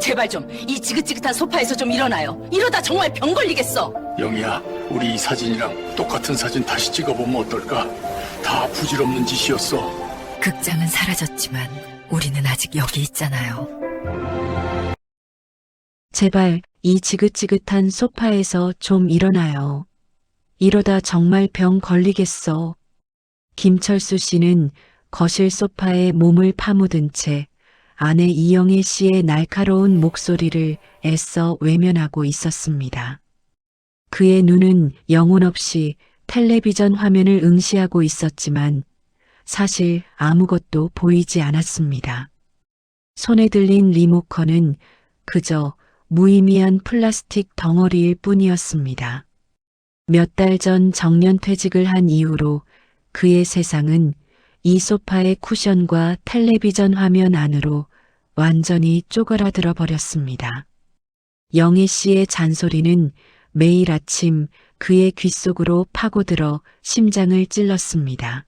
제발 좀 이 지긋지긋한 소파에서 좀 일어나요. 이러다 정말 병 걸리겠어. 영희야, 우리 이 사진이랑 똑같은 사진 다시 찍어보면 어떨까? 다 부질없는 짓이었어. 극장은 사라졌지만 우리는 아직 여기 있잖아요. 제발 이 지긋지긋한 소파에서 좀 일어나요. 이러다 정말 병 걸리겠어. 김철수 씨는 거실 소파에 몸을 파묻은 채 아내 이영애 씨의 날카로운 목소리를 애써 외면하고 있었습니다. 그의 눈은 영혼 없이 텔레비전 화면을 응시하고 있었지만 사실 아무것도 보이지 않았습니다. 손에 들린 리모컨은 그저 무의미한 플라스틱 덩어리일 뿐이었습니다. 몇 달 전 정년퇴직을 한 이후로 그의 세상은 이 소파의 쿠션과 텔레비전 화면 안으로 완전히 쪼그라들어 버렸습니다. 영애 씨의 잔소리는 매일 아침 그의 귓속으로 파고들어 심장을 찔렀습니다.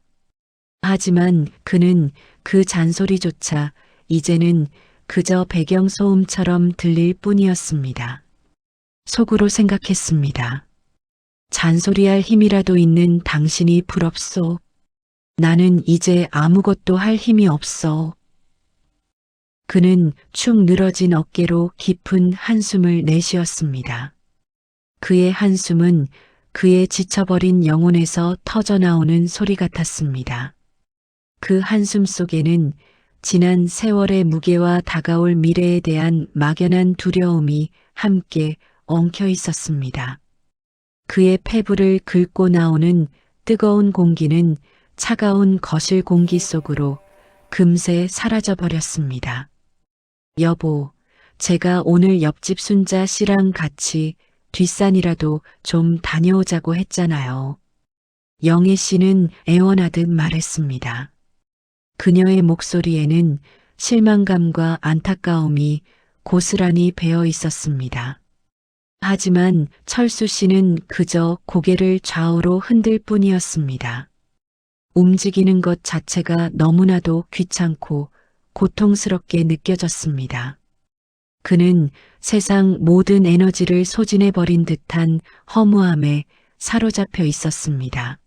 하지만 그는 그 잔소리조차 이제는 그저 배경소음처럼 들릴 뿐이었습니다. 속으로 생각했습니다. 잔소리할 힘이라도 있는 당신이 부럽소. 나는 이제 아무것도 할 힘이 없어. 그는 축 늘어진 어깨로 깊은 한숨을 내쉬었습니다. 그의 한숨은 그의 지쳐버린 영혼에서 터져나오는 소리 같았습니다. 그 한숨 속에는 지난 세월의 무게와 다가올 미래에 대한 막연한 두려움이 함께 엉켜 있었습니다. 그의 폐부를 긁고 나오는 뜨거운 공기는 차가운 거실 공기 속으로 금세 사라져 버렸습니다. 여보, 제가 오늘 옆집 순자 씨랑 같이 뒷산이라도 좀 다녀오자고 했잖아요. 영애 씨는 애원하듯 말했습니다. 그녀의 목소리에는 실망감과 안타까움이 고스란히 배어 있었습니다. 하지만 철수 씨는 그저 고개를 좌우로 흔들 뿐이었습니다. 움직이는 것 자체가 너무나도 귀찮고 고통스럽게 느껴졌습니다. 그는 세상 모든 에너지를 소진해버린 듯한 허무함에 사로잡혀 있었습니다.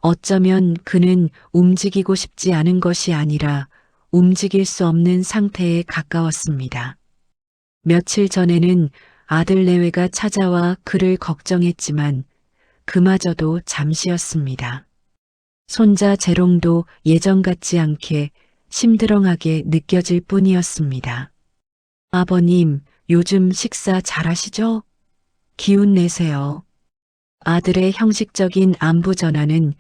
어쩌면 그는 움직이고 싶지 않은 것이 아니라 움직일 수 없는 상태에 가까웠습니다. 며칠 전에는 아들 내외가 찾아와 그를 걱정했지만 그마저도 잠시였습니다. 손자 재롱도 예전 같지 않게 심드렁하게 느껴질 뿐이었습니다. 아버님, 요즘 식사 잘하시죠? 기운 내세요. 아들의 형식적인 안부 전화는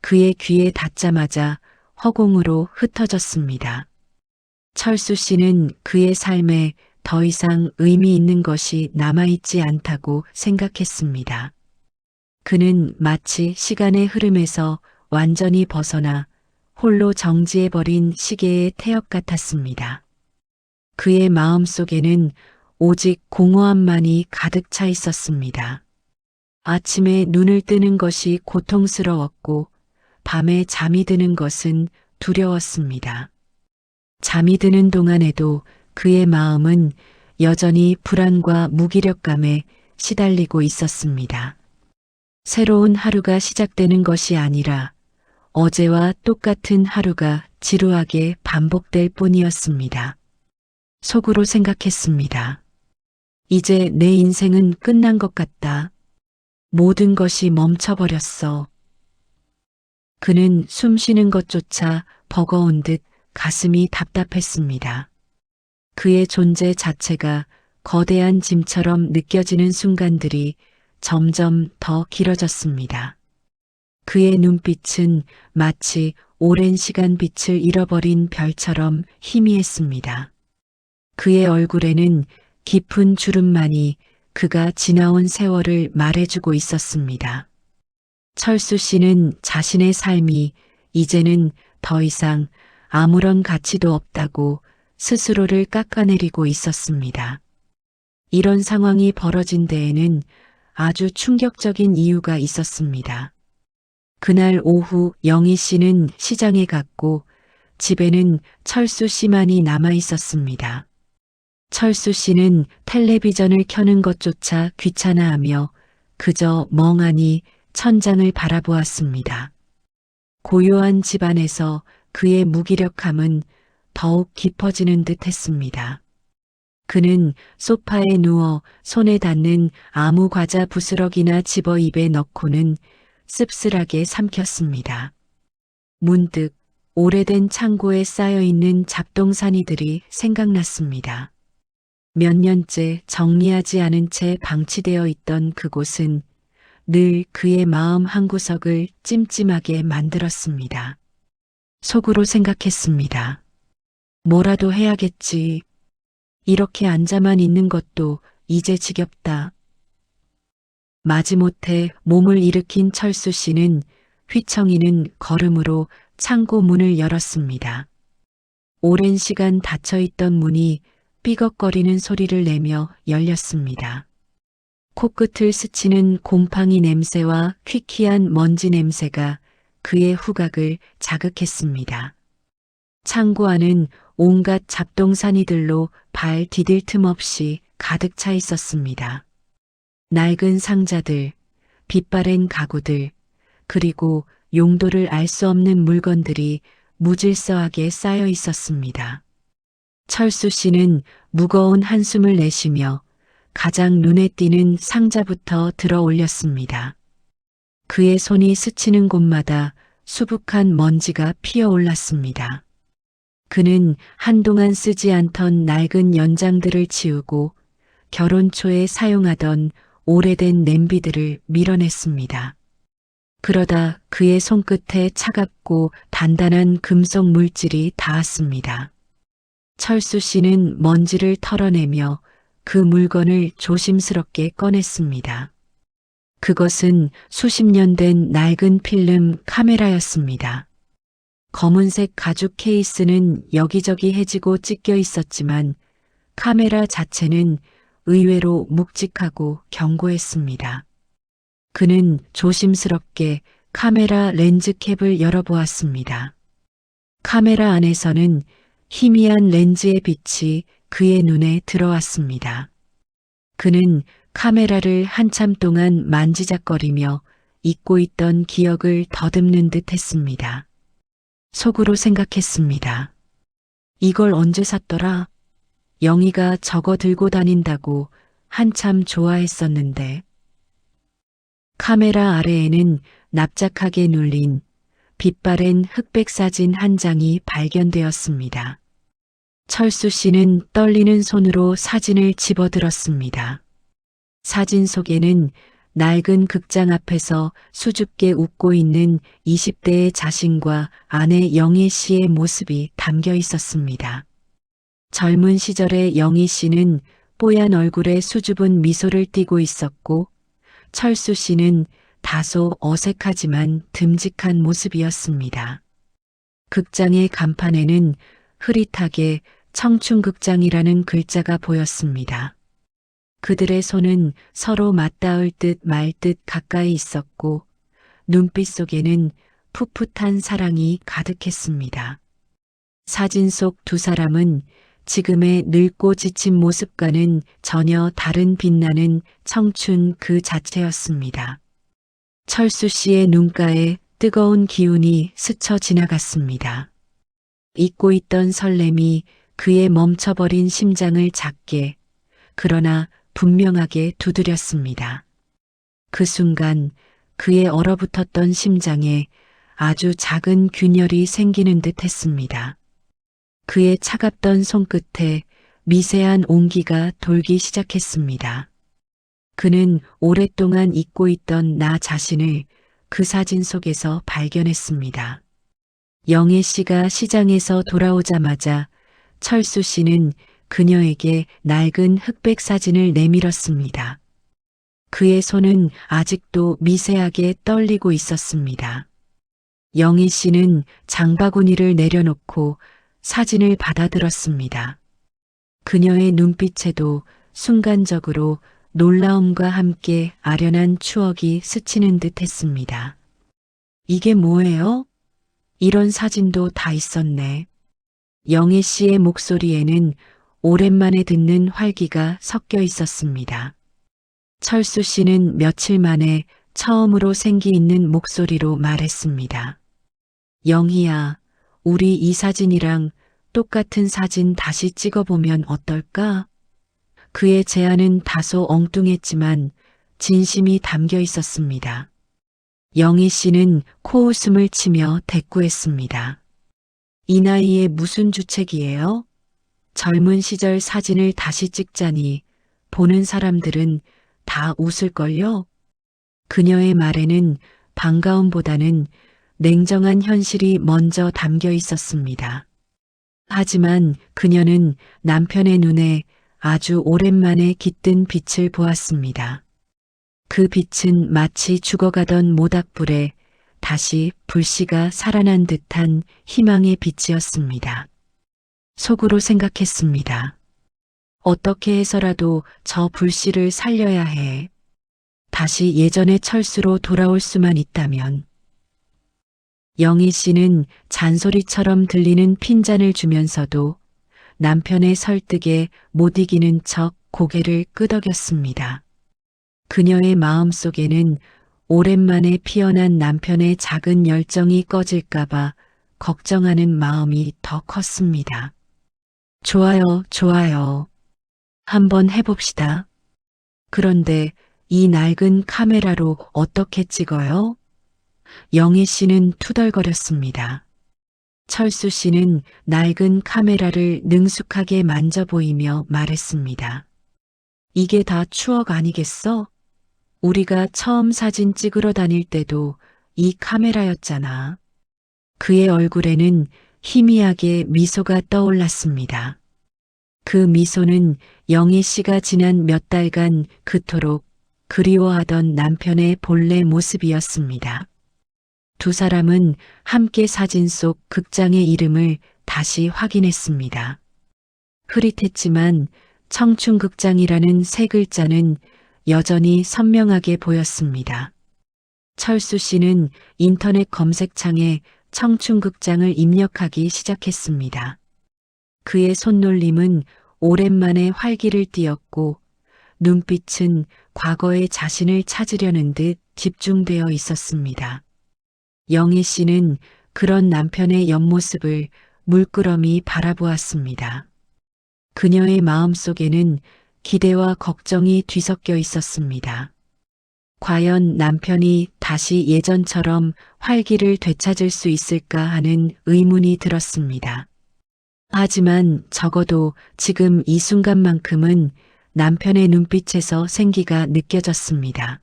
그의 귀에 닿자마자 허공으로 흩어졌습니다. 철수 씨는 그의 삶에 더 이상 의미 있는 것이 남아있지 않다고 생각했습니다. 그는 마치 시간의 흐름에서 완전히 벗어나 홀로 정지해버린 시계의 태엽 같았습니다. 그의 마음 속에는 오직 공허함만이 가득 차 있었습니다. 아침에 눈을 뜨는 것이 고통스러웠고 밤에 잠이 드는 것은 두려웠습니다. 잠이 드는 동안에도 그의 마음은 여전히 불안과 무기력감에 시달리고 있었습니다. 새로운 하루가 시작되는 것이 아니라 어제와 똑같은 하루가 지루하게 반복될 뿐이었습니다. 속으로 생각했습니다. 이제 내 인생은 끝난 것 같다. 모든 것이 멈춰버렸어. 그는 숨 쉬는 것조차 버거운 듯 가슴이 답답했습니다. 그의 존재 자체가 거대한 짐처럼 느껴지는 순간들이 점점 더 길어졌습니다. 그의 눈빛은 마치 오랜 시간 빛을 잃어버린 별처럼 희미했습니다. 그의 얼굴에는 깊은 주름만이 그가 지나온 세월을 말해주고 있었습니다. 철수 씨는 자신의 삶이 이제는 더 이상 아무런 가치도 없다고 스스로를 깎아내리고 있었습니다. 이런 상황이 벌어진 데에는 아주 충격적인 이유가 있었습니다. 그날 오후 영희 씨는 시장에 갔고 집에는 철수 씨만이 남아 있었습니다. 철수 씨는 텔레비전을 켜는 것조차 귀찮아하며 그저 멍하니 천장을 바라보았습니다. 고요한 집안에서 그의 무기력함은 더욱 깊어지는 듯 했습니다. 그는 소파에 누워 손에 닿는 아무 과자 부스러기나 집어 입에 넣고는 씁쓸하게 삼켰습니다. 문득 오래된 창고에 쌓여있는 잡동사니들이 생각났습니다. 몇 년째 정리하지 않은 채 방치되어 있던 그곳은 늘 그의 마음 한구석을 찜찜하게 만들었습니다. 속으로 생각했습니다. 뭐라도 해야겠지. 이렇게 앉아만 있는 것도 이제 지겹다. 마지못해 몸을 일으킨 철수 씨는 휘청이는 걸음으로 창고 문을 열었습니다. 오랜 시간 닫혀있던 문이 삐걱거리는 소리를 내며 열렸습니다. 코끝을 스치는 곰팡이 냄새와 퀴퀴한 먼지 냄새가 그의 후각을 자극했습니다. 창고 안은 온갖 잡동사니들로 발 디딜 틈 없이 가득 차 있었습니다. 낡은 상자들, 빛바랜 가구들, 그리고 용도를 알 수 없는 물건들이 무질서하게 쌓여 있었습니다. 철수 씨는 무거운 한숨을 내쉬며 가장 눈에 띄는 상자부터 들어 올렸습니다. 그의 손이 스치는 곳마다 수북한 먼지가 피어올랐습니다. 그는 한동안 쓰지 않던 낡은 연장들을 치우고 결혼 초에 사용하던 오래된 냄비들을 밀어냈습니다. 그러다 그의 손끝에 차갑고 단단한 금속 물질이 닿았습니다. 철수 씨는 먼지를 털어내며 그 물건을 조심스럽게 꺼냈습니다. 그것은 수십 년 된 낡은 필름 카메라였습니다. 검은색 가죽 케이스는 여기저기 해지고 찢겨 있었지만 카메라 자체는 의외로 묵직하고 견고했습니다. 그는 조심스럽게 카메라 렌즈 캡을 열어보았습니다. 카메라 안에서는 희미한 렌즈의 빛이 그의 눈에 들어왔습니다. 그는 카메라를 한참 동안 만지작거리며 잊고 있던 기억을 더듬는 듯 했습니다. 속으로 생각했습니다. 이걸 언제 샀더라? 영희가 저거 들고 다닌다고 한참 좋아했었는데. 카메라 아래에는 납작하게 눌린 빛바랜 흑백 사진 한 장이 발견되었습니다. 철수 씨는 떨리는 손으로 사진을 집어들었습니다. 사진 속에는 낡은 극장 앞에서 수줍게 웃고 있는 20대의 자신과 아내 영희 씨의 모습이 담겨 있었습니다. 젊은 시절의 영희 씨는 뽀얀 얼굴에 수줍은 미소를 띠고 있었고 철수 씨는 다소 어색하지만 듬직한 모습이었습니다. 극장의 간판에는 흐릿하게 청춘극장이라는 글자가 보였습니다. 그들의 손은 서로 맞닿을 듯 말 듯 가까이 있었고 눈빛 속에는 풋풋한 사랑이 가득했습니다. 사진 속 두 사람은 지금의 늙고 지친 모습과는 전혀 다른 빛나는 청춘 그 자체였습니다. 철수 씨의 눈가에 뜨거운 기운이 스쳐 지나갔습니다. 잊고 있던 설렘이 그의 멈춰버린 심장을 작게, 그러나 분명하게 두드렸습니다. 그 순간 그의 얼어붙었던 심장에 아주 작은 균열이 생기는 듯 했습니다. 그의 차갑던 손끝에 미세한 온기가 돌기 시작했습니다. 그는 오랫동안 잊고 있던 나 자신을 그 사진 속에서 발견했습니다. 영애 씨가 시장에서 돌아오자마자 철수 씨는 그녀에게 낡은 흑백 사진을 내밀었습니다. 그의 손은 아직도 미세하게 떨리고 있었습니다. 영희 씨는 장바구니를 내려놓고 사진을 받아들었습니다. 그녀의 눈빛에도 순간적으로 놀라움과 함께 아련한 추억이 스치는 듯 했습니다. 이게 뭐예요? 이런 사진도 다 있었네. 영애 씨의 목소리에는 오랜만에 듣는 활기가 섞여 있었습니다. 철수 씨는 며칠 만에 처음으로 생기 있는 목소리로 말했습니다. 영희야, 우리 이 사진이랑 똑같은 사진 다시 찍어보면 어떨까? 그의 제안은 다소 엉뚱했지만 진심이 담겨 있었습니다. 영희 씨는 코웃음을 치며 대꾸했습니다. 이 나이에 무슨 주책이에요? 젊은 시절 사진을 다시 찍자니 보는 사람들은 다 웃을걸요? 그녀의 말에는 반가움보다는 냉정한 현실이 먼저 담겨 있었습니다. 하지만 그녀는 남편의 눈에 아주 오랜만에 깃든 빛을 보았습니다. 그 빛은 마치 죽어가던 모닥불에 다시 불씨가 살아난 듯한 희망의 빛이었습니다. 속으로 생각했습니다. 어떻게 해서라도 저 불씨를 살려야 해. 다시 예전의 철수로 돌아올 수만 있다면. 영희 씨는 잔소리처럼 들리는 핀잔을 주면서도 남편의 설득에 못 이기는 척 고개를 끄덕였습니다. 그녀의 마음속에는 오랜만에 피어난 남편의 작은 열정이 꺼질까봐 걱정하는 마음이 더 컸습니다. 좋아요, 좋아요. 한번 해봅시다. 그런데 이 낡은 카메라로 어떻게 찍어요? 영희 씨는 투덜거렸습니다. 철수 씨는 낡은 카메라를 능숙하게 만져보이며 말했습니다. 이게 다 추억 아니겠어? 우리가 처음 사진 찍으러 다닐 때도 이 카메라였잖아. 그의 얼굴에는 희미하게 미소가 떠올랐습니다. 그 미소는 영희 씨가 지난 몇 달간 그토록 그리워하던 남편의 본래 모습이었습니다. 두 사람은 함께 사진 속 극장의 이름을 다시 확인했습니다. 흐릿했지만 청춘극장이라는 세 글자는 여전히 선명하게 보였습니다. 철수 씨는 인터넷 검색창에 청춘극장을 입력하기 시작했습니다. 그의 손놀림은 오랜만에 활기를 띠었고 눈빛은 과거의 자신을 찾으려는 듯 집중되어 있었습니다. 영희 씨는 그런 남편의 옆모습을 물끄러미 바라보았습니다. 그녀의 마음속에는 기대와 걱정이 뒤섞여 있었습니다. 과연 남편이 다시 예전처럼 활기를 되찾을 수 있을까 하는 의문이 들었습니다. 하지만 적어도 지금 이 순간만큼은 남편의 눈빛에서 생기가 느껴졌습니다.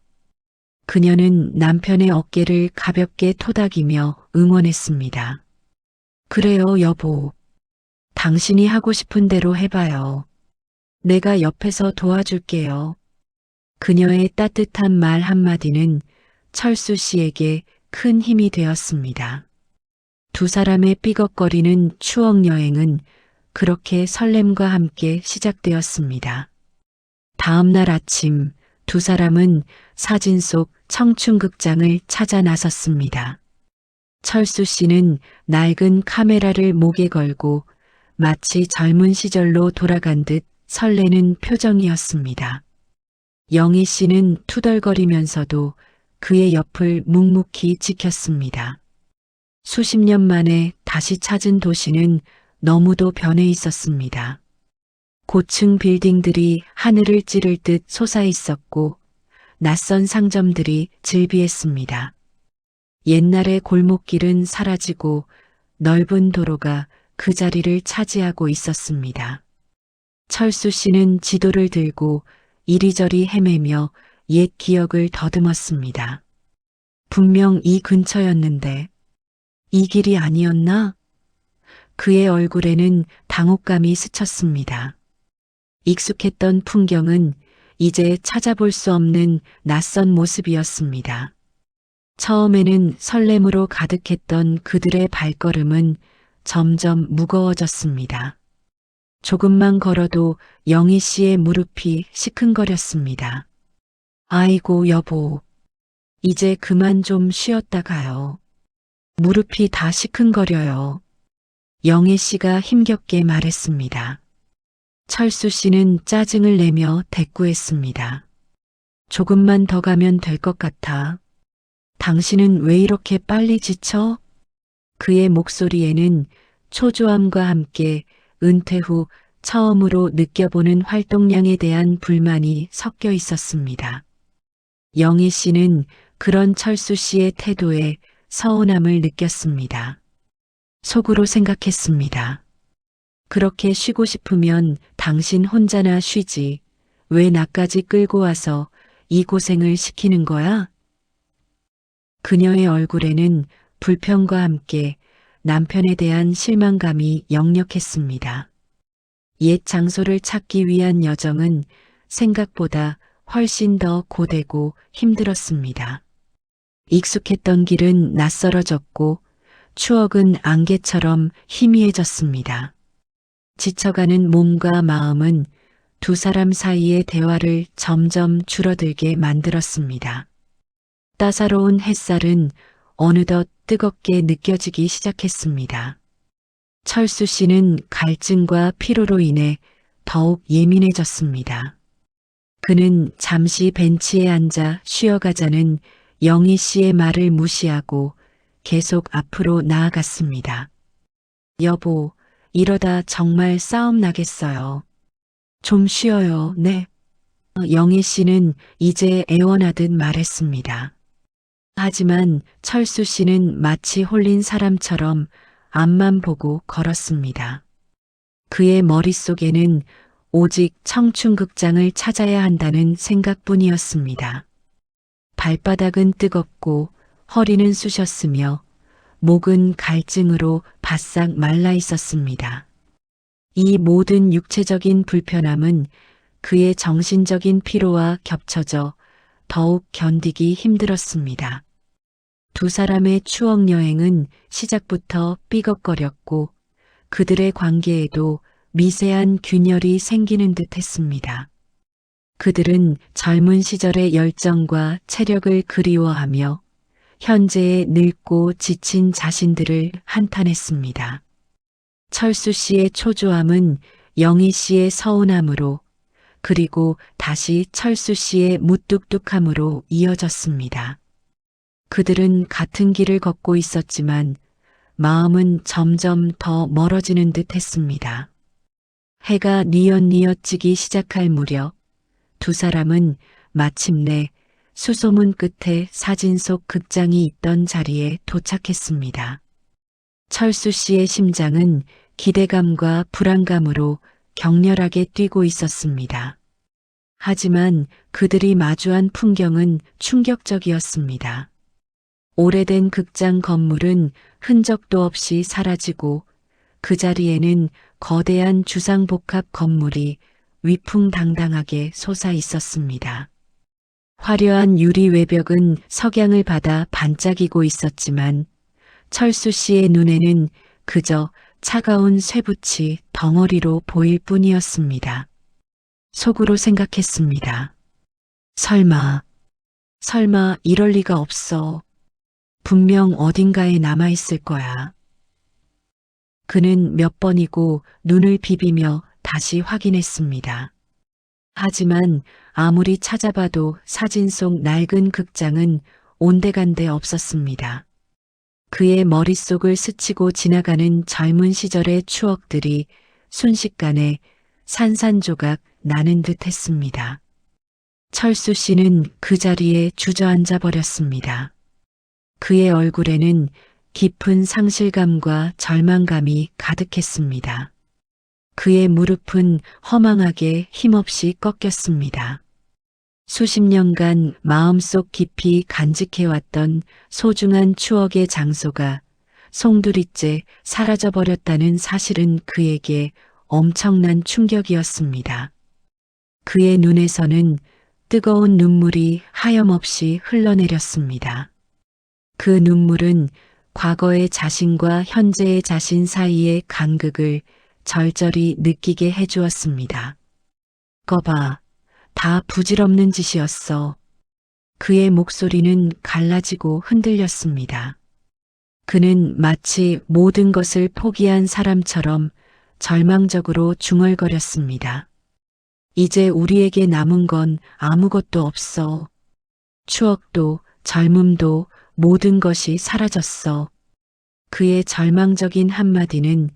그녀는 남편의 어깨를 가볍게 토닥이며 응원했습니다. 그래요, 여보. 당신이 하고 싶은 대로 해봐요. 내가 옆에서 도와줄게요. 그녀의 따뜻한 말 한마디는 철수 씨에게 큰 힘이 되었습니다. 두 사람의 삐걱거리는 추억 여행은 그렇게 설렘과 함께 시작되었습니다. 다음 날 아침 두 사람은 사진 속 청춘극장을 찾아 나섰습니다. 철수 씨는 낡은 카메라를 목에 걸고 마치 젊은 시절로 돌아간 듯 설레는 표정이었습니다. 영희 씨는 투덜거리면서도 그의 옆을 묵묵히 지켰습니다. 수십 년 만에 다시 찾은 도시는 너무도 변해 있었습니다. 고층 빌딩들이 하늘을 찌를 듯 솟아 있었고 낯선 상점들이 즐비했습니다. 옛날의 골목길은 사라지고 넓은 도로가 그 자리를 차지하고 있었습니다. 철수 씨는 지도를 들고 이리저리 헤매며 옛 기억을 더듬었습니다. 분명 이 근처였는데 이 길이 아니었나? 그의 얼굴에는 당혹감이 스쳤습니다. 익숙했던 풍경은 이제 찾아볼 수 없는 낯선 모습이었습니다. 처음에는 설렘으로 가득했던 그들의 발걸음은 점점 무거워졌습니다. 조금만 걸어도 영희 씨의 무릎이 시큰거렸습니다. 아이고 여보, 이제 그만 좀 쉬었다 가요. 무릎이 다 시큰거려요. 영희 씨가 힘겹게 말했습니다. 철수 씨는 짜증을 내며 대꾸했습니다. 조금만 더 가면 될 것 같아. 당신은 왜 이렇게 빨리 지쳐? 그의 목소리에는 초조함과 함께 은퇴 후 처음으로 느껴보는 활동량에 대한 불만이 섞여 있었습니다. 영희 씨는 그런 철수 씨의 태도에 서운함을 느꼈습니다. 속으로 생각했습니다. 그렇게 쉬고 싶으면 당신 혼자나 쉬지. 왜 나까지 끌고 와서 이 고생을 시키는 거야? 그녀의 얼굴에는 불평과 함께 남편에 대한 실망감이 역력했습니다. 옛 장소를 찾기 위한 여정은 생각보다 훨씬 더 고되고 힘들었습니다. 익숙했던 길은 낯설어졌고 추억은 안개처럼 희미해졌습니다. 지쳐가는 몸과 마음은 두 사람 사이의 대화를 점점 줄어들게 만들었습니다. 따사로운 햇살은 어느덧 뜨겁게 느껴지기 시작했습니다. 철수 씨는 갈증과 피로로 인해 더욱 예민해졌습니다. 그는 잠시 벤치에 앉아 쉬어가자는 영희 씨의 말을 무시하고 계속 앞으로 나아갔습니다. 여보, 이러다 정말 싸움 나겠어요. 좀 쉬어요, 네. 영희 씨는 이제 애원하듯 말했습니다. 하지만 철수 씨는 마치 홀린 사람처럼 앞만 보고 걸었습니다. 그의 머릿속에는 오직 청춘극장을 찾아야 한다는 생각뿐이었습니다. 발바닥은 뜨겁고 허리는 쑤셨으며 목은 갈증으로 바싹 말라 있었습니다. 이 모든 육체적인 불편함은 그의 정신적인 피로와 겹쳐져 더욱 견디기 힘들었습니다. 두 사람의 추억 여행은 시작부터 삐걱거렸고 그들의 관계에도 미세한 균열이 생기는 듯 했습니다. 그들은 젊은 시절의 열정과 체력을 그리워하며 현재의 늙고 지친 자신들을 한탄했습니다. 철수 씨의 초조함은 영희 씨의 서운함으로 그리고 다시 철수 씨의 무뚝뚝함으로 이어졌습니다. 그들은 같은 길을 걷고 있었지만 마음은 점점 더 멀어지는 듯 했습니다. 해가 뉘엿뉘엿 지기 시작할 무렵 두 사람은 마침내 수소문 끝에 사진 속 극장이 있던 자리에 도착했습니다. 철수 씨의 심장은 기대감과 불안감으로 격렬하게 뛰고 있었습니다. 하지만 그들이 마주한 풍경은 충격적이었습니다. 오래된 극장 건물은 흔적도 없이 사라지고 그 자리에는 거대한 주상복합 건물이 위풍당당하게 솟아 있었습니다. 화려한 유리 외벽은 석양을 받아 반짝이고 있었지만 철수 씨의 눈에는 그저 차가운 쇠붙이 덩어리로 보일 뿐이었습니다. 속으로 생각했습니다. 설마 이럴 리가 없어. 분명 어딘가에 남아있을 거야. 그는 몇 번이고 눈을 비비며 다시 확인했습니다. 하지만 아무리 찾아봐도 사진 속 낡은 극장은 온데간데 없었습니다. 그의 머릿속을 스치고 지나가는 젊은 시절의 추억들이 순식간에 산산조각 나는 듯 했습니다. 철수 씨는 그 자리에 주저앉아 버렸습니다. 그의 얼굴에는 깊은 상실감과 절망감이 가득했습니다. 그의 무릎은 허망하게 힘없이 꺾였습니다. 수십 년간 마음속 깊이 간직해왔던 소중한 추억의 장소가 송두리째 사라져버렸다는 사실은 그에게 엄청난 충격이었습니다. 그의 눈에서는 뜨거운 눈물이 하염없이 흘러내렸습니다. 그 눈물은 과거의 자신과 현재의 자신 사이의 간극을 절절히 느끼게 해주었습니다. 거봐, 다 부질없는 짓이었어. 그의 목소리는 갈라지고 흔들렸습니다. 그는 마치 모든 것을 포기한 사람처럼 절망적으로 중얼거렸습니다. 이제 우리에게 남은 건 아무것도 없어. 추억도 젊음도 모든 것이 사라졌어. 그의 절망적인 한마디는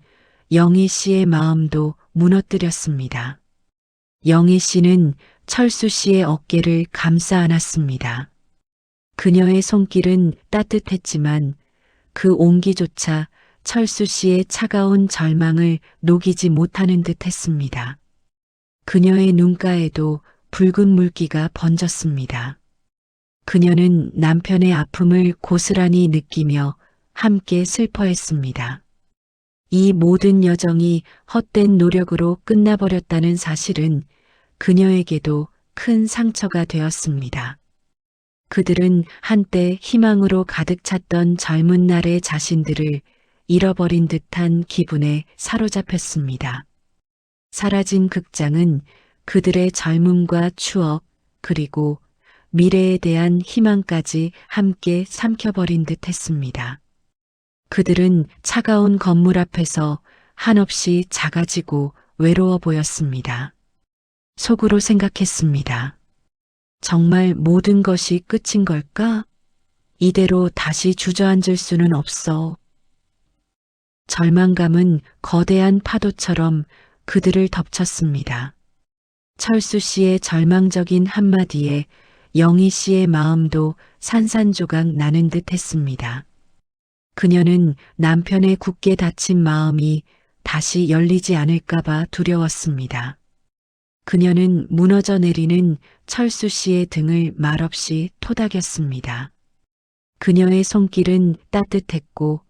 영희 씨의 마음도 무너뜨렸습니다. 영희 씨는 철수 씨의 어깨를 감싸 안았습니다. 그녀의 손길은 따뜻했지만 그 온기조차 철수 씨의 차가운 절망을 녹이지 못하는 듯 했습니다. 그녀의 눈가에도 붉은 물기가 번졌습니다. 그녀는 남편의 아픔을 고스란히 느끼며 함께 슬퍼했습니다. 이 모든 여정이 헛된 노력으로 끝나버렸다는 사실은 그녀에게도 큰 상처가 되었습니다. 그들은 한때 희망으로 가득 찼던 젊은 날의 자신들을 잃어버린 듯한 기분에 사로잡혔습니다. 사라진 극장은 그들의 젊음과 추억 그리고 미래에 대한 희망까지 함께 삼켜버린 듯 했습니다. 그들은 차가운 건물 앞에서 한없이 작아지고 외로워 보였습니다. 속으로 생각했습니다. 정말 모든 것이 끝인 걸까? 이대로 다시 주저앉을 수는 없어. 절망감은 거대한 파도처럼 그들을 덮쳤습니다. 철수 씨의 절망적인 한마디에 영희 씨의 마음도 산산조각 나는 듯 했습니다. 그녀는 남편의 굳게 닫힌 마음이 다시 열리지 않을까봐 두려웠습니다. 그녀는 무너져 내리는 철수 씨의 등을 말없이 토닥였습니다. 그녀의 손길은 따뜻했고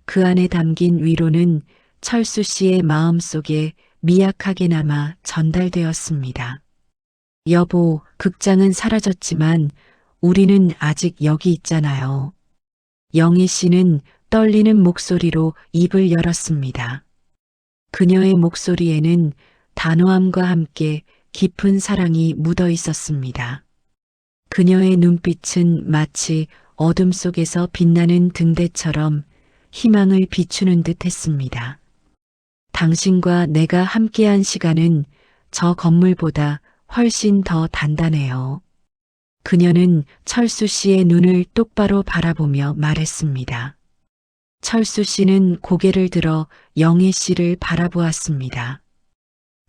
그 안에 담긴 위로는 철수 씨의 마음 속에 미약하게나마 전달되었습니다. 여보, 극장은 사라졌지만 우리는 아직 여기 있잖아요. 영희 씨는 떨리는 목소리로 입을 열었습니다. 그녀의 목소리에는 단호함과 함께 깊은 사랑이 묻어 있었습니다. 그녀의 눈빛은 마치 어둠 속에서 빛나는 등대처럼 희망을 비추는 듯 했습니다. 당신과 내가 함께한 시간은 저 건물보다 훨씬 더 단단해요. 그녀는 철수 씨의 눈을 똑바로 바라보며 말했습니다. 철수 씨는 고개를 들어 영희 씨를 바라보았습니다.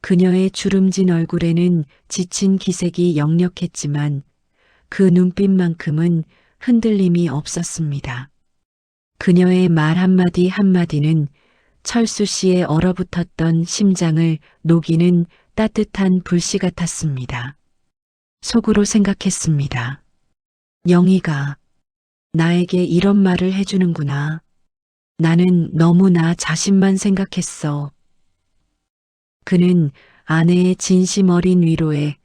그녀의 주름진 얼굴에는 지친 기색이 역력했지만 그 눈빛만큼은 흔들림이 없었습니다. 그녀의 말 한마디 한마디는 철수 씨의 얼어붙었던 심장을 녹이는 따뜻한 불씨 같았습니다. 속으로 생각했습니다. 영희가 나에게 이런 말을 해주는구나. 나는 너무 나 자신만 생각했어. 그는 아내의 진심 어린 위로에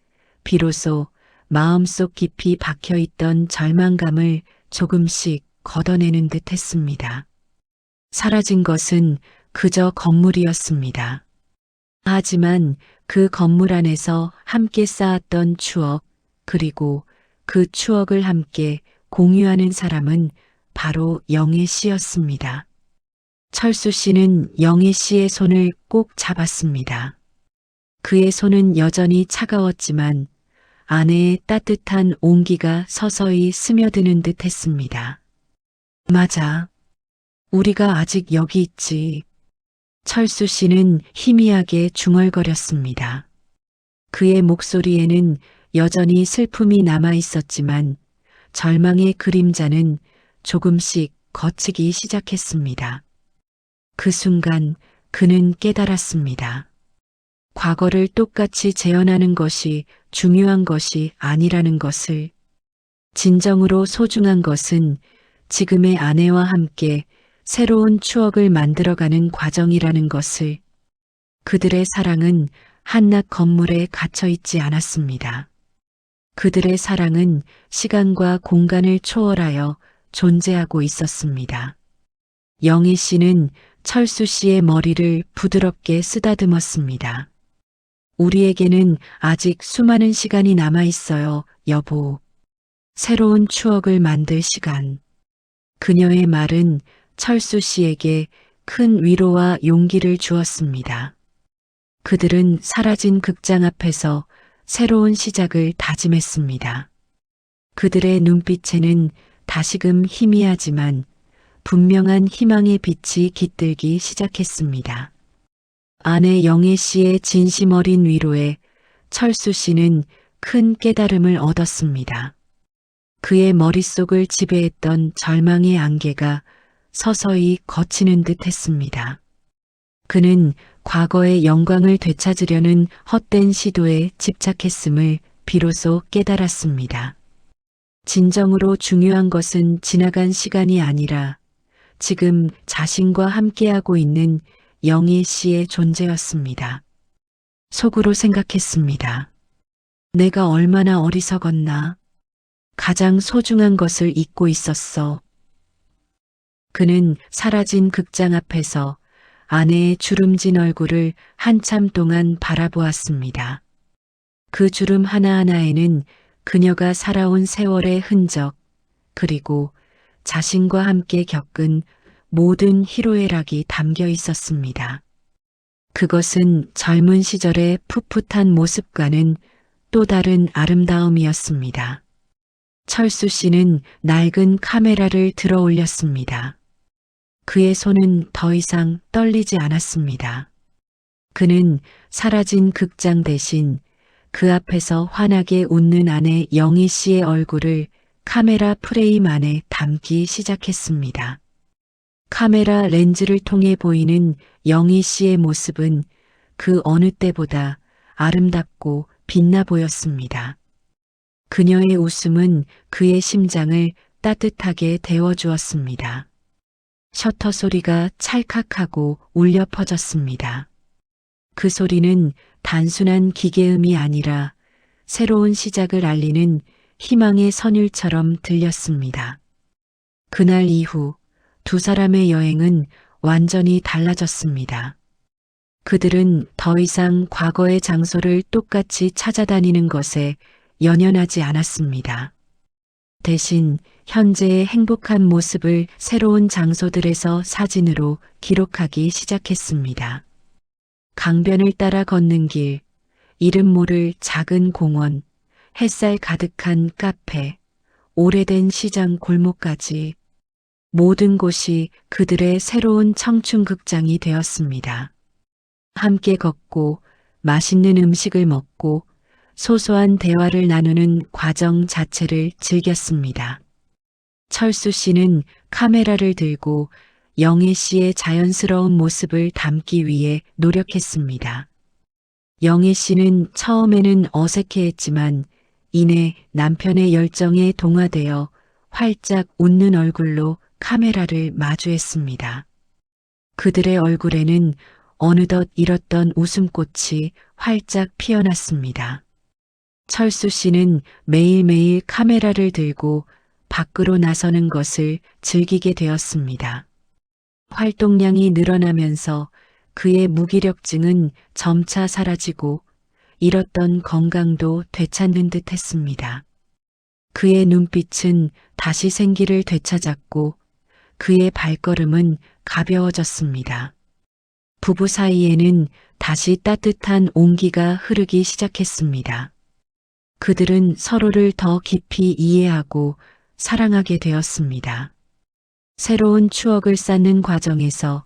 비로소 마음속 깊이 박혀있던 절망감을 조금씩 걷어내는 듯 했습니다. 사라진 것은 그저 건물이었습니다. 하지만 그 건물 안에서 함께 쌓았던 추억, 그리고 그 추억을 함께 공유하는 사람은 바로 영희 씨였습니다. 철수 씨는 영희 씨의 손을 꼭 잡았습니다. 그의 손은 여전히 차가웠지만 아내의 따뜻한 온기가 서서히 스며드는 듯 했습니다. 맞아. 우리가 아직 여기 있지. 철수 씨는 희미하게 중얼거렸습니다. 그의 목소리에는 여전히 슬픔이 남아 있었지만 절망의 그림자는 조금씩 걷히기 시작했습니다. 그 순간 그는 깨달았습니다. 과거를 똑같이 재현하는 것이 중요한 것이 아니라는 것을, 진정으로 소중한 것은 지금의 아내와 함께 새로운 추억을 만들어가는 과정이라는 것을. 그들의 사랑은 한낱 건물에 갇혀 있지 않았습니다. 그들의 사랑은 시간과 공간을 초월하여 존재하고 있었습니다. 영희 씨는 철수 씨의 머리를 부드럽게 쓰다듬었습니다. 우리에게는 아직 수많은 시간이 남아 있어요, 여보. 새로운 추억을 만들 시간. 그녀의 말은 철수 씨에게 큰 위로와 용기를 주었습니다. 그들은 사라진 극장 앞에서 새로운 시작을 다짐했습니다. 그들의 눈빛에는 다시금 희미하지만 분명한 희망의 빛이 깃들기 시작했습니다. 아내 영애 씨의 진심 어린 위로에 철수 씨는 큰 깨달음을 얻었습니다. 그의 머릿속을 지배했던 절망의 안개가 서서히 걷히는 듯 했습니다. 그는 과거의 영광을 되찾으려는 헛된 시도에 집착했음을 비로소 깨달았습니다. 진정으로 중요한 것은 지나간 시간이 아니라 지금 자신과 함께하고 있는 영애 씨의 존재였습니다. 속으로 생각했습니다. 내가 얼마나 어리석었나. 가장 소중한 것을 잊고 있었어. 그는 사라진 극장 앞에서 아내의 주름진 얼굴을 한참 동안 바라보았습니다. 그 주름 하나하나에는 그녀가 살아온 세월의 흔적, 그리고 자신과 함께 겪은 모든 희로애락이 담겨 있었습니다. 그것은 젊은 시절의 풋풋한 모습과는 또 다른 아름다움이었습니다. 철수 씨는 낡은 카메라를 들어 올렸습니다. 그의 손은 더 이상 떨리지 않았습니다. 그는 사라진 극장 대신 그 앞에서 환하게 웃는 아내 영희 씨의 얼굴을 카메라 프레임 안에 담기 시작했습니다. 카메라 렌즈를 통해 보이는 영희 씨의 모습은 그 어느 때보다 아름답고 빛나 보였습니다. 그녀의 웃음은 그의 심장을 따뜻하게 데워주었습니다. 셔터 소리가 찰칵하고 울려 퍼졌습니다. 그 소리는 단순한 기계음이 아니라 새로운 시작을 알리는 희망의 선율처럼 들렸습니다. 그날 이후 두 사람의 여행은 완전히 달라졌습니다. 그들은 더 이상 과거의 장소를 똑같이 찾아다니는 것에 연연하지 않았습니다. 대신 현재의 행복한 모습을 새로운 장소들에서 사진으로 기록하기 시작했습니다. 강변을 따라 걷는 길, 이름 모를 작은 공원, 햇살 가득한 카페, 오래된 시장 골목까지 모든 곳이 그들의 새로운 청춘 극장이 되었습니다. 함께 걷고 맛있는 음식을 먹고 소소한 대화를 나누는 과정 자체를 즐겼습니다. 철수 씨는 카메라를 들고 영애 씨의 자연스러운 모습을 담기 위해 노력했습니다. 영애 씨는 처음에는 어색해했지만 이내 남편의 열정에 동화되어 활짝 웃는 얼굴로 카메라를 마주했습니다. 그들의 얼굴에는 어느덧 잃었던 웃음꽃이 활짝 피어났습니다. 철수 씨는 매일매일 카메라를 들고 밖으로 나서는 것을 즐기게 되었습니다. 활동량이 늘어나면서 그의 무기력증은 점차 사라지고 잃었던 건강도 되찾는 듯 했습니다. 그의 눈빛은 다시 생기를 되찾았고 그의 발걸음은 가벼워졌습니다. 부부 사이에는 다시 따뜻한 온기가 흐르기 시작했습니다. 그들은 서로를 더 깊이 이해하고 사랑하게 되었습니다. 새로운 추억을 쌓는 과정에서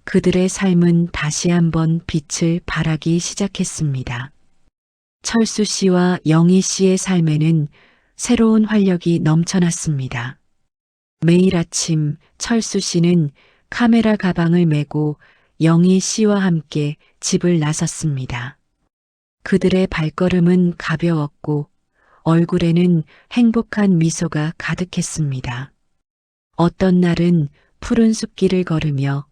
그들의 삶은 다시 한번 빛을 발하기 시작했습니다. 철수 씨와 영희 씨의 삶에는 새로운 활력이 넘쳐났습니다. 매일 아침 철수 씨는 카메라 가방을 메고 영희 씨와 함께 집을 나섰습니다. 그들의 발걸음은 가벼웠고 얼굴에는 행복한 미소가 가득했습니다. 어떤 날은 푸른 숲길을 걸으며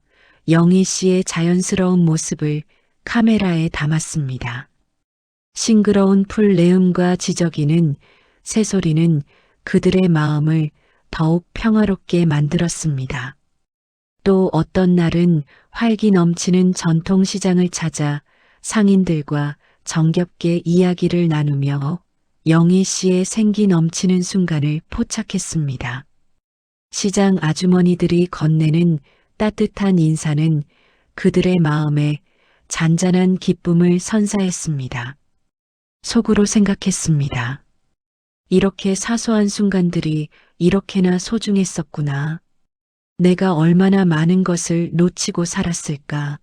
영희 씨의 자연스러운 모습을 카메라에 담았습니다. 싱그러운 풀 내음과 지저귀는 새소리는 그들의 마음을 더욱 평화롭게 만들었습니다. 또 어떤 날은 활기 넘치는 전통시장을 찾아 상인들과 정겹게 이야기를 나누며 영희 씨의 생기 넘치는 순간을 포착했습니다. 시장 아주머니들이 건네는 따뜻한 인사는 그들의 마음에 잔잔한 기쁨을 선사했습니다. 속으로 생각했습니다. 이렇게 사소한 순간들이 이렇게나 소중했었구나. 내가 얼마나 많은 것을 놓치고 살았을까.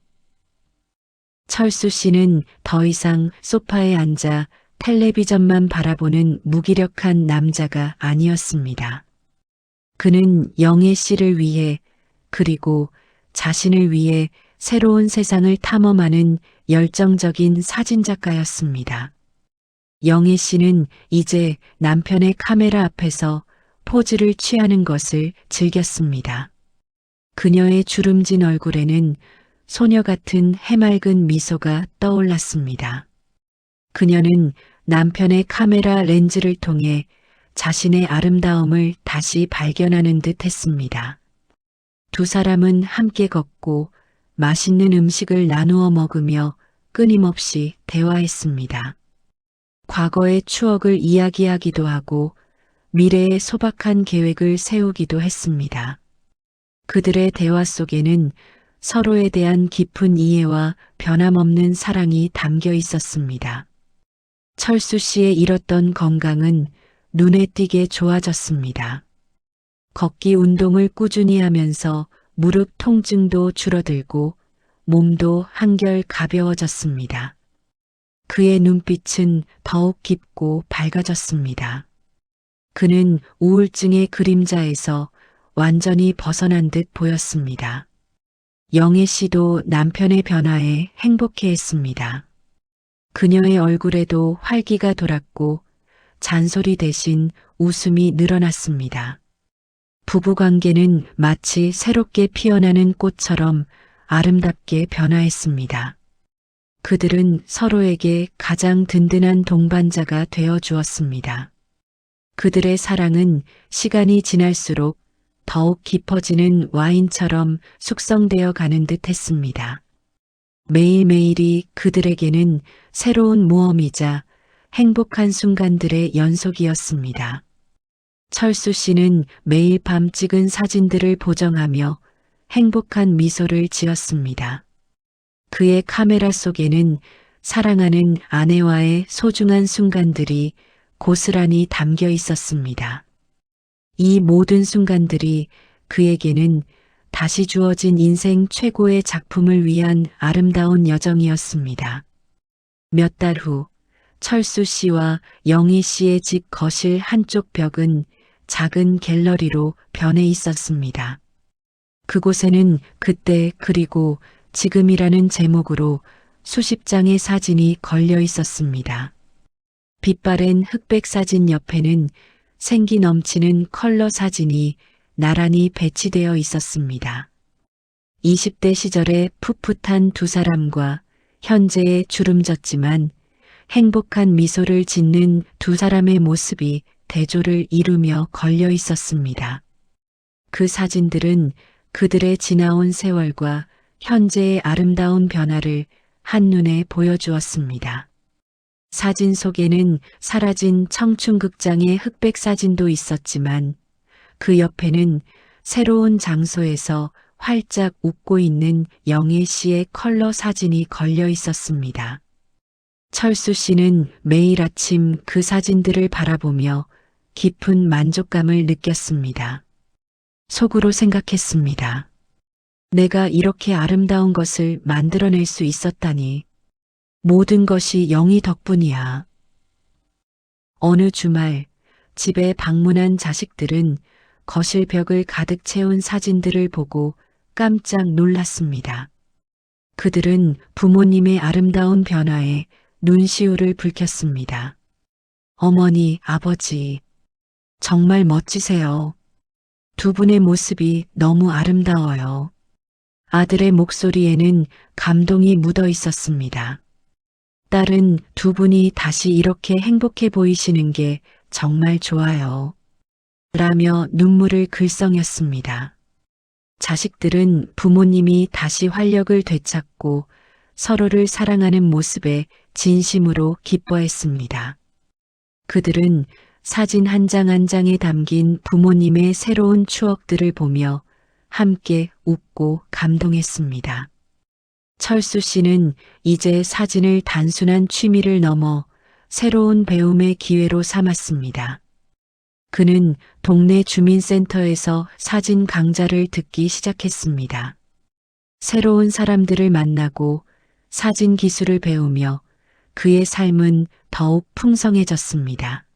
철수 씨는 더 이상 소파에 앉아 텔레비전만 바라보는 무기력한 남자가 아니었습니다. 그는 영애 씨를 위해 그리고 자신을 위해 새로운 세상을 탐험하는 열정적인 사진작가였습니다. 영애 씨는 이제 남편의 카메라 앞에서 포즈를 취하는 것을 즐겼습니다. 그녀의 주름진 얼굴에는 소녀 같은 해맑은 미소가 떠올랐습니다. 그녀는 남편의 카메라 렌즈를 통해 자신의 아름다움을 다시 발견하는 듯 했습니다. 두 사람은 함께 걷고 맛있는 음식을 나누어 먹으며 끊임없이 대화했습니다. 과거의 추억을 이야기하기도 하고 미래의 소박한 계획을 세우기도 했습니다. 그들의 대화 속에는 서로에 대한 깊은 이해와 변함없는 사랑이 담겨 있었습니다. 철수 씨의 잃었던 건강은 눈에 띄게 좋아졌습니다. 걷기 운동을 꾸준히 하면서 무릎 통증도 줄어들고 몸도 한결 가벼워졌습니다. 그의 눈빛은 더욱 깊고 밝아졌습니다. 그는 우울증의 그림자에서 완전히 벗어난 듯 보였습니다. 영애 씨도 남편의 변화에 행복해했습니다. 그녀의 얼굴에도 활기가 돌았고 잔소리 대신 웃음이 늘어났습니다. 부부관계는 마치 새롭게 피어나는 꽃처럼 아름답게 변화했습니다. 그들은 서로에게 가장 든든한 동반자가 되어 주었습니다. 그들의 사랑은 시간이 지날수록 더욱 깊어지는 와인처럼 숙성되어 가는 듯 했습니다. 매일매일이 그들에게는 새로운 모험이자 행복한 순간들의 연속이었습니다. 철수 씨는 매일 밤 찍은 사진들을 보정하며 행복한 미소를 지었습니다. 그의 카메라 속에는 사랑하는 아내와의 소중한 순간들이 고스란히 담겨 있었습니다. 이 모든 순간들이 그에게는 다시 주어진 인생 최고의 작품을 위한 아름다운 여정이었습니다. 몇 달 후 철수 씨와 영희 씨의 집 거실 한쪽 벽은 작은 갤러리로 변해 있었습니다. 그곳에는 그때 그리고 지금이라는 제목으로 수십 장의 사진이 걸려 있었습니다. 빛바랜 흑백 사진 옆에는 생기 넘치는 컬러 사진이 나란히 배치되어 있었습니다. 20대 시절의 풋풋한 두 사람과 현재의 주름졌지만 행복한 미소를 짓는 두 사람의 모습이 대조를 이루며 걸려 있었습니다. 그 사진들은 그들의 지나온 세월과 현재의 아름다운 변화를 한눈에 보여주었습니다. 사진 속에는 사라진 청춘극장의 흑백 사진도 있었지만 그 옆에는 새로운 장소에서 활짝 웃고 있는 영애 씨의 컬러 사진이 걸려 있었습니다. 철수 씨는 매일 아침 그 사진들을 바라보며 깊은 만족감을 느꼈습니다. 속으로 생각했습니다. 내가 이렇게 아름다운 것을 만들어낼 수 있었다니. 모든 것이 영희 덕분이야. 어느 주말 집에 방문한 자식들은 거실 벽을 가득 채운 사진들을 보고 깜짝 놀랐습니다. 그들은 부모님의 아름다운 변화에 눈시울을 붉혔습니다. 어머니, 아버지, 정말 멋지세요. 두 분의 모습이 너무 아름다워요. 아들의 목소리에는 감동이 묻어 있었습니다. 딸은 두 분이 다시 이렇게 행복해 보이시는 게 정말 좋아요. 라며 눈물을 글썽였습니다. 자식들은 부모님이 다시 활력을 되찾고 서로를 사랑하는 모습에 진심으로 기뻐했습니다. 그들은 사진 한 장 한 장에 담긴 부모님의 새로운 추억들을 보며 함께 웃고 감동했습니다. 철수 씨는 이제 사진을 단순한 취미를 넘어 새로운 배움의 기회로 삼았습니다. 그는 동네 주민센터에서 사진 강좌를 듣기 시작했습니다. 새로운 사람들을 만나고 사진 기술을 배우며 그의 삶은 더욱 풍성해졌습니다.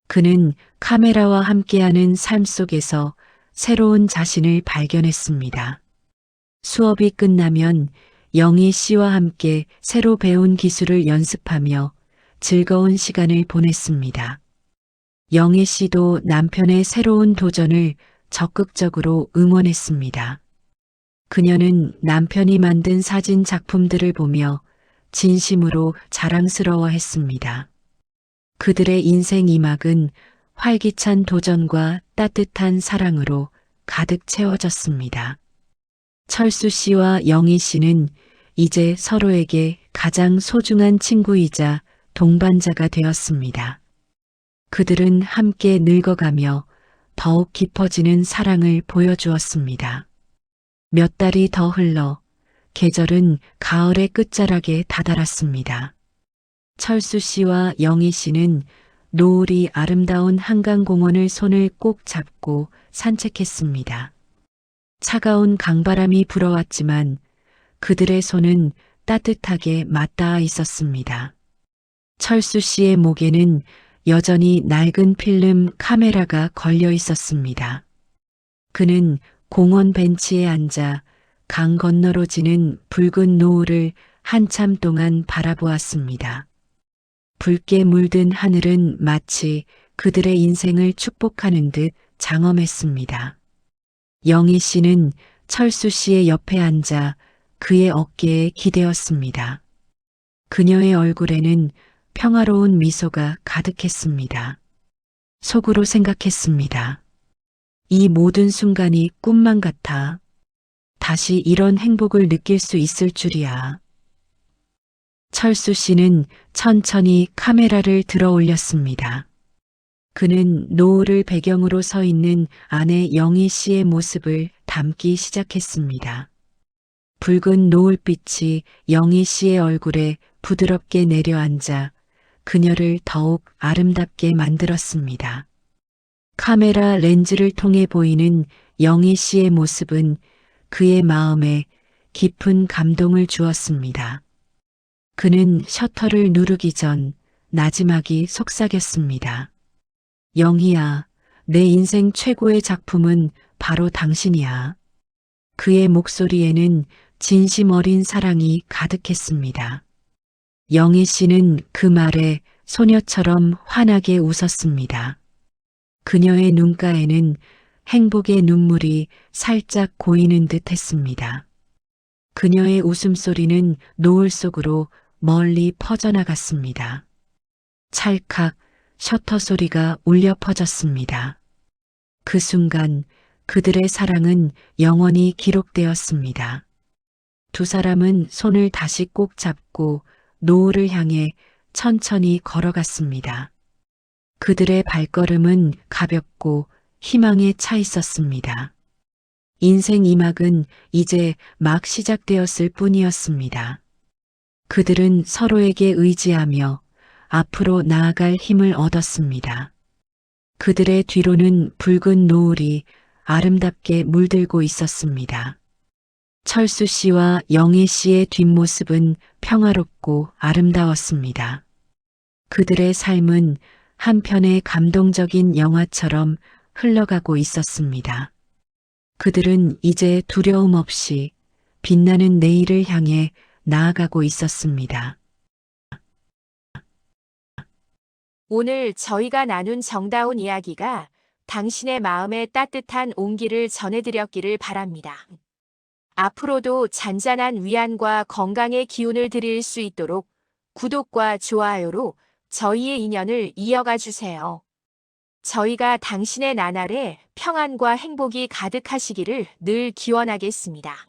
그는 카메라와 함께하는 삶 속에서 새로운 자신을 발견했습니다. 수업이 끝나면 영희 씨와 함께 새로 배운 기술을 연습하며 즐거운 시간을 보냈습니다. 영희 씨도 남편의 새로운 도전을 적극적으로 응원했습니다. 그녀는 남편이 만든 사진 작품들을 보며 진심으로 자랑스러워했습니다. 그들의 인생 이막은 활기찬 도전과 따뜻한 사랑으로 가득 채워졌습니다. 철수 씨와 영희 씨는 이제 서로에게 가장 소중한 친구이자 동반자가 되었습니다. 그들은 함께 늙어가며 더욱 깊어지는 사랑을 보여주었습니다. 몇 달이 더 흘러 계절은 가을의 끝자락에 다다랐습니다. 철수 씨와 영희 씨는 노을이 아름다운 한강공원을 손을 꼭 잡고 산책했습니다. 차가운 강바람이 불어왔지만 그들의 손은 따뜻하게 맞닿아 있었습니다. 철수 씨의 목에는 여전히 낡은 필름 카메라가 걸려 있었습니다. 그는 공원 벤치에 앉아 강 건너로 지는 붉은 노을을 한참 동안 바라보았습니다. 붉게 물든 하늘은 마치 그들의 인생을 축복하는 듯 장엄했습니다. 영희 씨는 철수 씨의 옆에 앉아 그의 어깨에 기대었습니다. 그녀의 얼굴에는 평화로운 미소가 가득했습니다. 속으로 생각했습니다. 이 모든 순간이 꿈만 같아. 다시 이런 행복을 느낄 수 있을 줄이야. 철수 씨는 천천히 카메라를 들어 올렸습니다. 그는 노을을 배경으로 서 있는 아내 영희 씨의 모습을 담기 시작했습니다. 붉은 노을빛이 영희 씨의 얼굴에 부드럽게 내려앉아 그녀를 더욱 아름답게 만들었습니다. 카메라 렌즈를 통해 보이는 영희 씨의 모습은 그의 마음에 깊은 감동을 주었습니다. 그는 셔터를 누르기 전 나지막이 속삭였습니다. 영희야, 내 인생 최고의 작품은 바로 당신이야. 그의 목소리에는 진심 어린 사랑이 가득했습니다. 영희 씨는 그 말에 소녀처럼 환하게 웃었습니다. 그녀의 눈가에는 행복의 눈물이 살짝 고이는 듯 했습니다. 그녀의 웃음소리는 노을 속으로 멀리 퍼져나갔습니다. 찰칵 셔터 소리가 울려 퍼졌습니다. 그 순간 그들의 사랑은 영원히 기록되었습니다. 두 사람은 손을 다시 꼭 잡고 노을을 향해 천천히 걸어갔습니다. 그들의 발걸음은 가볍고 희망에 차 있었습니다. 인생 이막은 이제 막 시작되었을 뿐이었습니다. 그들은 서로에게 의지하며 앞으로 나아갈 힘을 얻었습니다. 그들의 뒤로는 붉은 노을이 아름답게 물들고 있었습니다. 철수 씨와 영희 씨의 뒷모습은 평화롭고 아름다웠습니다. 그들의 삶은 한편의 감동적인 영화처럼 흘러가고 있었습니다. 그들은 이제 두려움 없이 빛나는 내일을 향해 나아가고 있었습니다. 오늘 저희가 나눈 정다운 이야기가 당신의 마음에 따뜻한 온기를 전해드렸기를 바랍니다. 앞으로도 잔잔한 위안과 건강의 기운을 드릴 수 있도록 구독과 좋아요로 저희의 인연을 이어가 주세요. 저희가 당신의 나날에 평안과 행복이 가득하시기를 늘 기원하겠습니다.